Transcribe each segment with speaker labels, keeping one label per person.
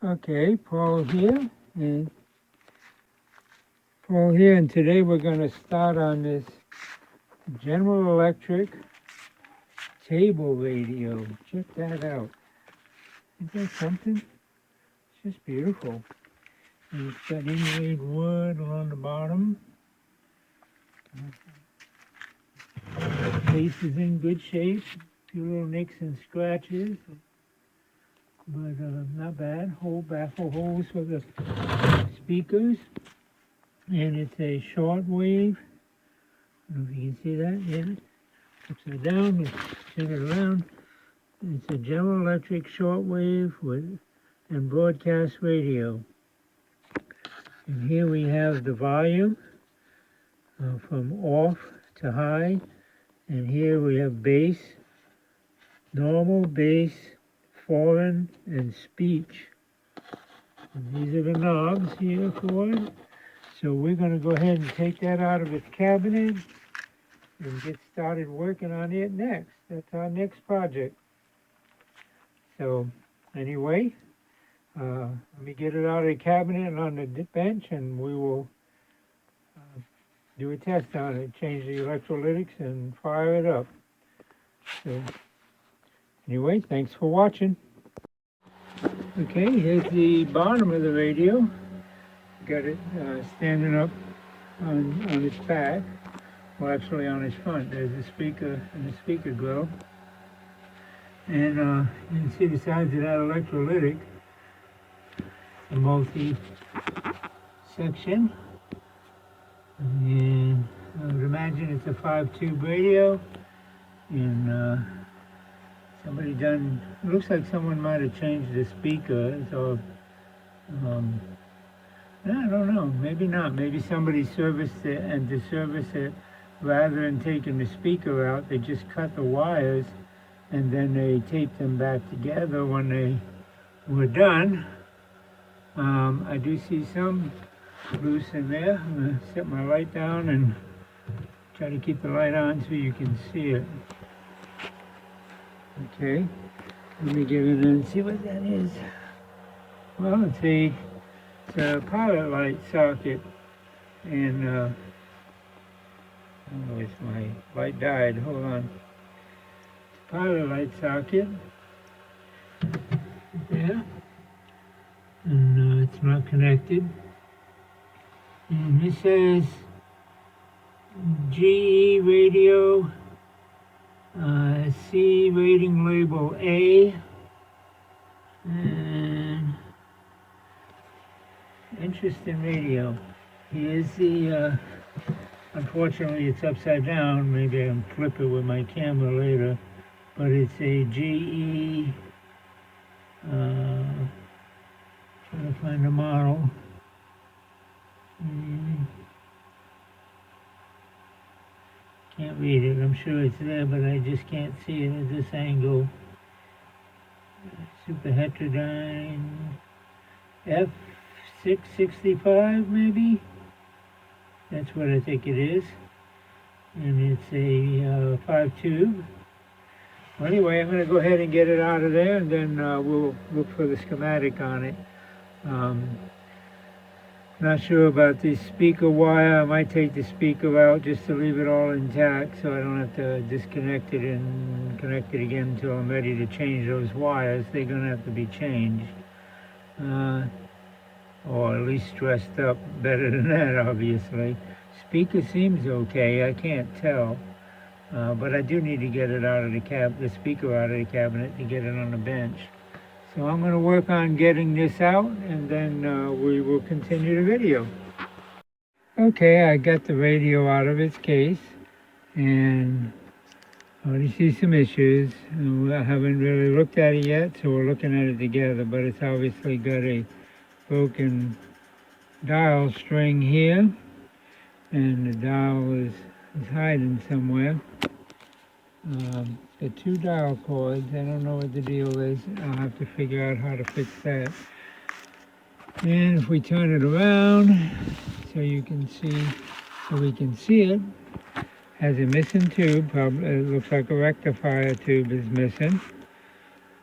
Speaker 1: Okay, Paul here, and today we're going to start on this General Electric table radio. Check that out. Isn't that something? It's just beautiful. And it's got inlaid wood along the bottom. The case is in good shape. A few little nicks and scratches, but not bad. Baffle holes for the speakers. And it's a short wave. I don't know if you can see that. Yeah. Upside down, let's turn it around. It's a General Electric shortwave and broadcast radio. And here we have the volume from off to high. And here we have bass, normal, bass, foreign, and speech. And these are the knobs here for it. So we're going to go ahead and take that out of its cabinet and get started working on it next. That's our next project. So anyway, let me get it out of the cabinet and on the bench, and we will do a test on it, change the electrolytics and fire it up. So anyway, thanks for watching. Okay, here's the bottom of the radio. Got it standing up on its back. Well, actually on its front. There's a speaker and a speaker grill. And you can see the sides of that electrolytic. A multi-section. And I would imagine it's a 5-tube radio. And looks like someone might have changed the speaker. So, I don't know, maybe not. Maybe somebody serviced it, and to service it, rather than taking the speaker out, they just cut the wires and then they taped them back together when they were done. I do see some loose in there. I'm going to set my light down and try to keep the light on so you can see it. Okay, let me get in and see what that is. Well, it's a pilot light socket, and oh, my light died. Hold on. It's a pilot light socket. There. And it's not connected. And this says GE radio, C rating label A. And interesting radio. Here's the, unfortunately it's upside down. Maybe I can flip it with my camera later. But it's a GE, trying to find a model. Can't read it. I'm sure it's there, but I just can't see it at this angle. Super heterodyne. F-655 maybe? That's what I think it is. And it's a 5-tube. Well, anyway, I'm going to go ahead and get it out of there, and then we'll look for the schematic on it. Not sure about the speaker wire. I might take the speaker out just to leave it all intact so I don't have to disconnect it and connect it again until I'm ready to change those wires. They're going to have to be changed. Or at least stressed up better than that, obviously. Speaker seems okay, I can't tell. But I do need to get it out of the speaker out of the cabinet to get it on the bench. So I'm going to work on getting this out, and then we will continue the video. Okay, I got the radio out of its case, and I already see some issues. I haven't really looked at it yet, so we're looking at it together, but it's obviously got a broken dial string here, and the dial is hiding somewhere. The 2 dial cords, I don't know what the deal is. I'll have to figure out how to fix that. And if we turn it around so you can see, so we can see it, has a missing tube. Probably it looks like a rectifier tube is missing.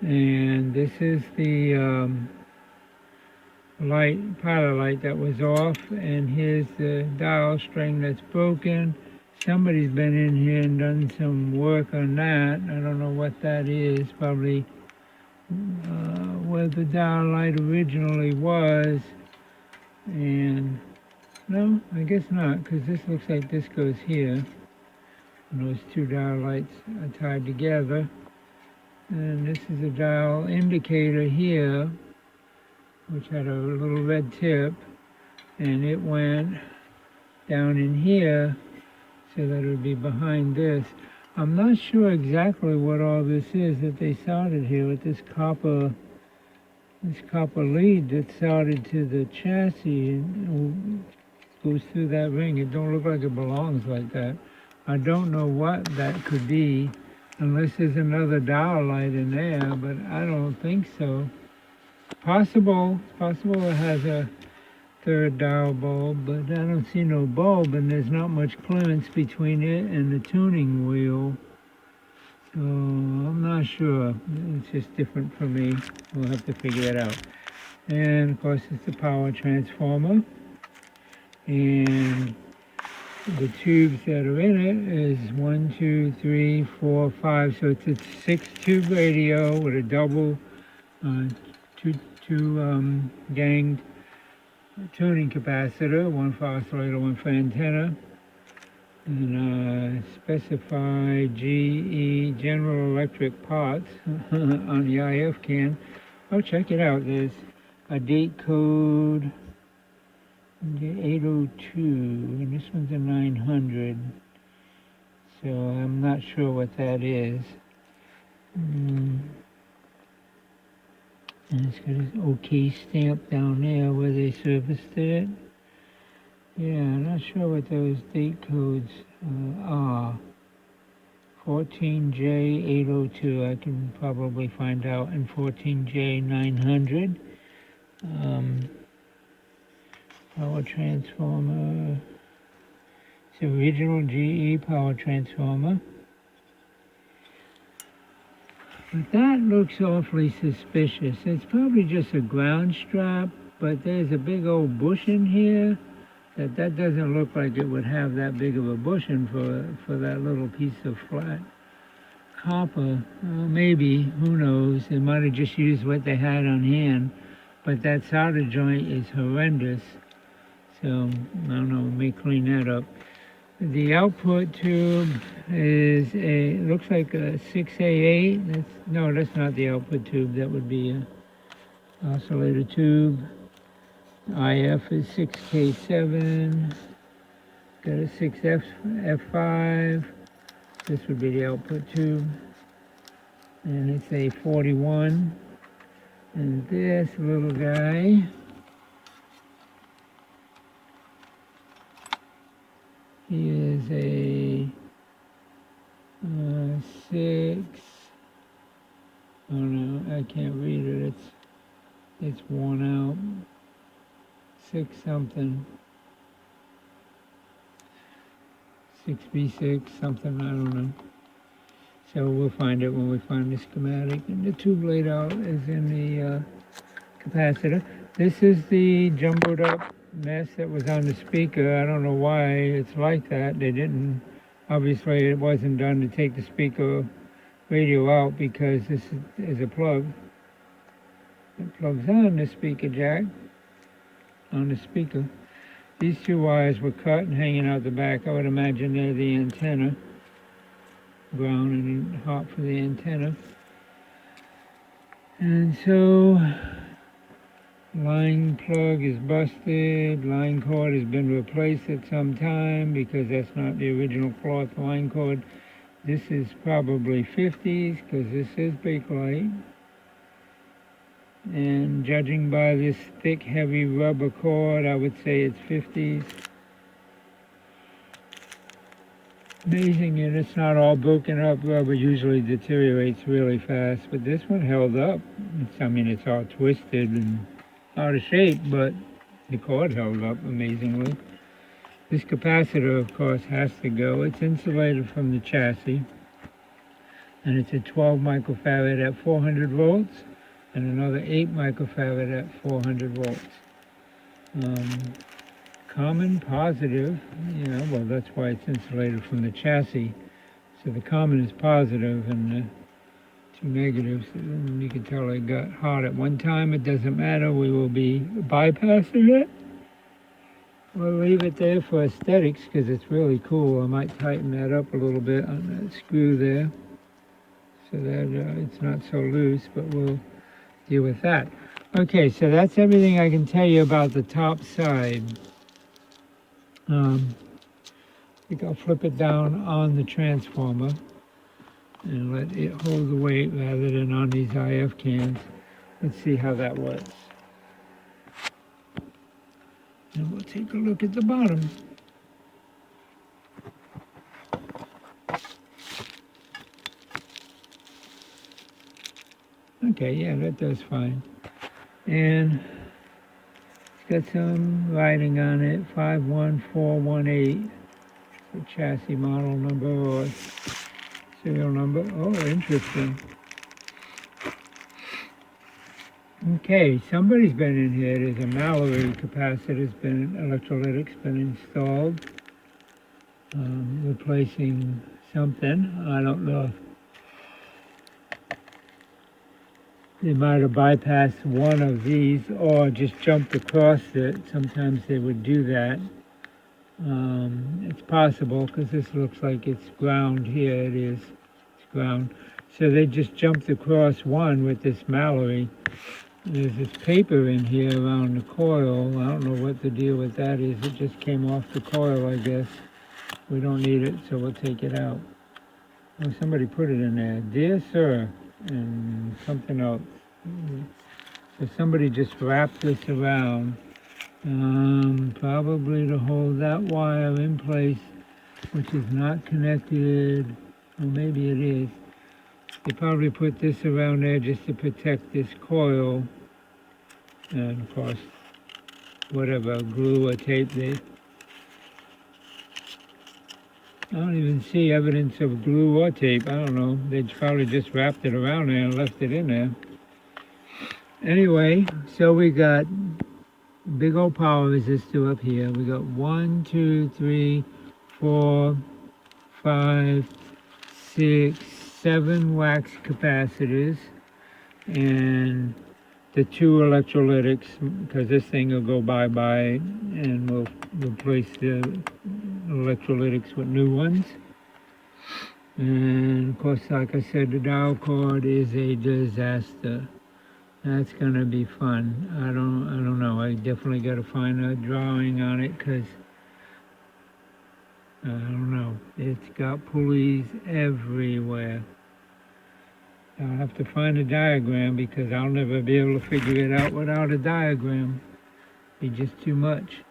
Speaker 1: And this is the light, pilot light that was off, and here's the dial string that's broken. Somebody's been in here and done some work on that. I don't know what that is. Probably where the dial light originally was. And no, I guess not, because this looks like this goes here. And those two dial lights are tied together. And this is a dial indicator here, which had a little red tip, and it went down in here so that it would be behind this. I'm not sure exactly what all this is that they soldered here with this copper lead that soldered to the chassis and goes through that ring. It don't look like it belongs like that. I don't know what that could be, unless there's another dial light in there, but I don't think so. Possible. It's possible it has a third dial bulb, but I don't see no bulb, and there's not much clearance between it and the tuning wheel. So I'm not sure. It's just different for me. We'll have to figure it out. And of course, it's the power transformer. And the tubes that are in it is 1, 2, 3, 4, 5. So it's a 6-tube radio with a double two ganged tuning capacitor, one for oscillator, one for antenna, and specify GE General Electric parts on the IF can. Oh, check it out. There's a date code 802, and this one's a 900. So I'm not sure what that is. And it's got this OK stamp down there where they serviced it. Yeah, I'm not sure what those date codes are. 14J802, I can probably find out, and 14J900. Power transformer. It's the original GE power transformer. But that looks awfully suspicious. It's probably just a ground strap, but there's a big old bush in here that doesn't look like it would have that big of a bushing for that little piece of flat copper. Maybe, who knows? They might have just used what they had on hand, but that solder joint is horrendous. So, I don't know, we may clean that up. The output tube is looks like a 6A8. No, that's not the output tube. That would be a oscillator tube. IF is 6K7. Got a 6F5. This would be the output tube. And it's a 41. And this little guy is a 6. Oh no, I can't read it. It's worn out. 6 something. 6B6 something, I don't know. So we'll find it when we find the schematic. And the tube laid out is in the capacitor. This is the jumbled up mess that was on the speaker. I don't know why it's like that. They didn't, obviously it wasn't done to take the speaker radio out, because this is a plug. It plugs on the speaker jack on the speaker. These two wires were cut and hanging out the back. I would imagine they're the antenna, ground and hot for the antenna. And so line plug is busted. Line cord has been replaced at some time, because that's not the original cloth line cord. This is probably 50s, because this is Bakelite. And judging by this thick, heavy rubber cord, I would say it's 50s. Amazing, and it's not all broken up. Rubber usually deteriorates really fast, but this one held up. It's all twisted and out of shape, but the cord held up amazingly. This capacitor, of course, has to go. It's insulated from the chassis, and it's a 12 microfarad at 400 volts. and another 8 microfarad at 400 volts. Common positive, well, that's why it's insulated from the chassis. So the common is positive and the two negatives. And you can tell it got hot at one time. It doesn't matter. We will be bypassing it. We'll leave it there for aesthetics because it's really cool. I might tighten that up a little bit on that screw there so that it's not so loose, but we'll deal with that. Okay, so that's everything I can tell you about the top side. I think I'll flip it down on the transformer and let it hold the weight rather than on these IF cans. Let's see how that works. And we'll take a look at the bottom. Okay, yeah, that does fine. And it's got some writing on it, 51418. The chassis model number or serial number. Oh, interesting. Okay, somebody's been in here. There's a Mallory capacitor's been, electrolytic's been installed. Replacing something. I don't know. They might have bypassed one of these or just jumped across it. Sometimes they would do that. It's possible because this looks like it's ground here. It is. It's ground. So they just jumped across one with this Mallory. There's this paper in here around the coil. I don't know what the deal with that is. It just came off the coil, I guess. We don't need it, so we'll take it out. Oh, somebody put it in there. Dear sir, and something else. So somebody just wrapped this around. Probably to hold that wire in place, which is not connected, or maybe it is. They probably put this around there just to protect this coil, and of course, whatever, glue or tape they... I don't even see evidence of glue or tape, I don't know. They probably just wrapped it around there and left it in there. Anyway, so we got big old power resistor up here. We got 1, 2, 3, 4, 5, 6, 7 wax capacitors and the 2 electrolytics, because this thing will go bye-bye and we'll replace the electrolytics with new ones. And of course, like I said, the dial cord is a disaster. That's gonna be fun. I don't know. I definitely got to find a drawing on it because I don't know. It's got pulleys everywhere. I'll have to find a diagram because I'll never be able to figure it out without a diagram. It'd be just too much.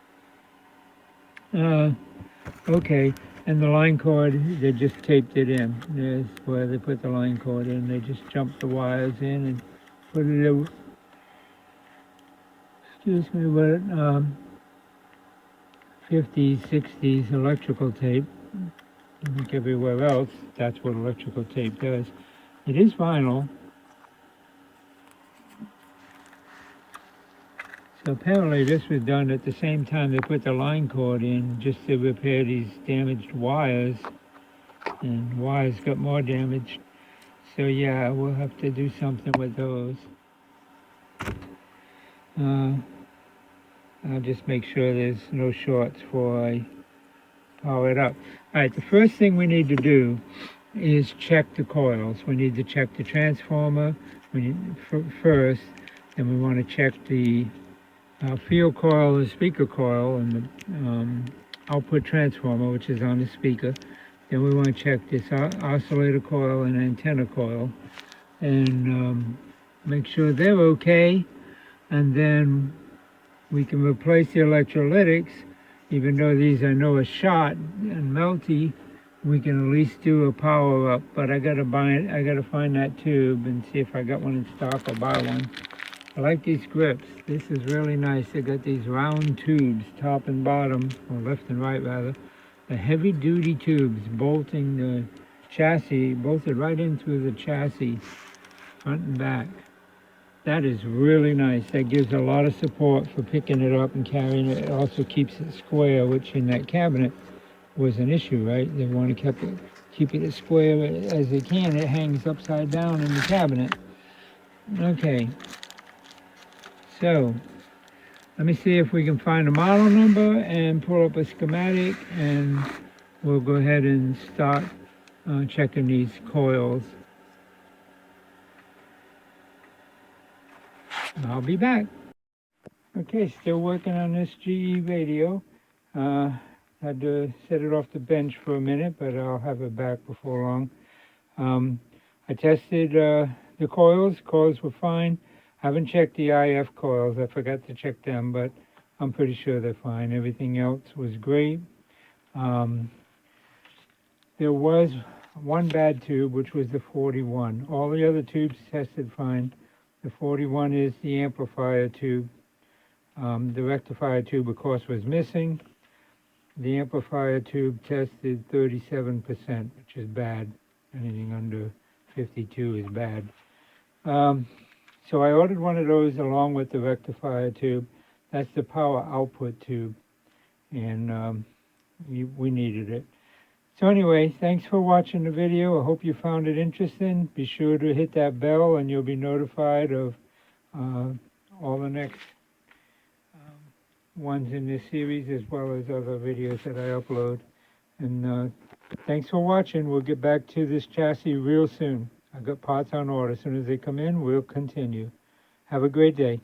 Speaker 1: Okay, and the line cord, they just taped it in. There's where they put the line cord in. They just jumped the wires in and put it in. Excuse me, but 50s, 60s electrical tape. Like everywhere else, that's what electrical tape does. It is vinyl. So apparently this was done at the same time they put the line cord in just to repair these damaged wires. And wires got more damaged. So yeah, we'll have to do something with those. I'll just make sure there's no shorts before I power it up. All right, the first thing we need to do is check the coils. We need to check the transformer first, then we want to check the field coil, the speaker coil, and the output transformer, which is on the speaker. Then we want to check this oscillator coil and antenna coil and make sure they're okay, and then we can replace the electrolytics. Even though these I know are shot and melty, we can at least do a power up. But I gotta find that tube and see if I got one in stock or buy one. I like these grips. This is really nice. They got these round tubes, top and bottom, or left and right rather. The heavy duty tubes bolting the chassis, bolted right in through the chassis, front and back. That is really nice. That gives a lot of support for picking it up and carrying it. It also keeps it square, which in that cabinet was an issue, right? They want to keep it as square as they can. It hangs upside down in the cabinet. Okay, so let me see if we can find a model number and pull up a schematic, and we'll go ahead and start checking these coils. I'll be back. Okay, still working on this GE radio. Had to set it off the bench for a minute, but I'll have it back before long. I tested the coils. Coils were fine. Haven't checked the IF coils. I forgot to check them, but I'm pretty sure they're fine. Everything else was great. There was one bad tube, which was the 41. All the other tubes tested fine. The 41 is the amplifier tube. The rectifier tube, of course, was missing. The amplifier tube tested 37%, which is bad. Anything under 52 is bad. So I ordered one of those along with the rectifier tube. That's the power output tube, and we needed it. So anyway, thanks for watching the video. I hope you found it interesting. Be sure to hit that bell and you'll be notified of all the next ones in this series, as well as other videos that I upload. And thanks for watching. We'll get back to this chassis real soon. I've got parts on order. As soon as they come in, we'll continue. Have a great day.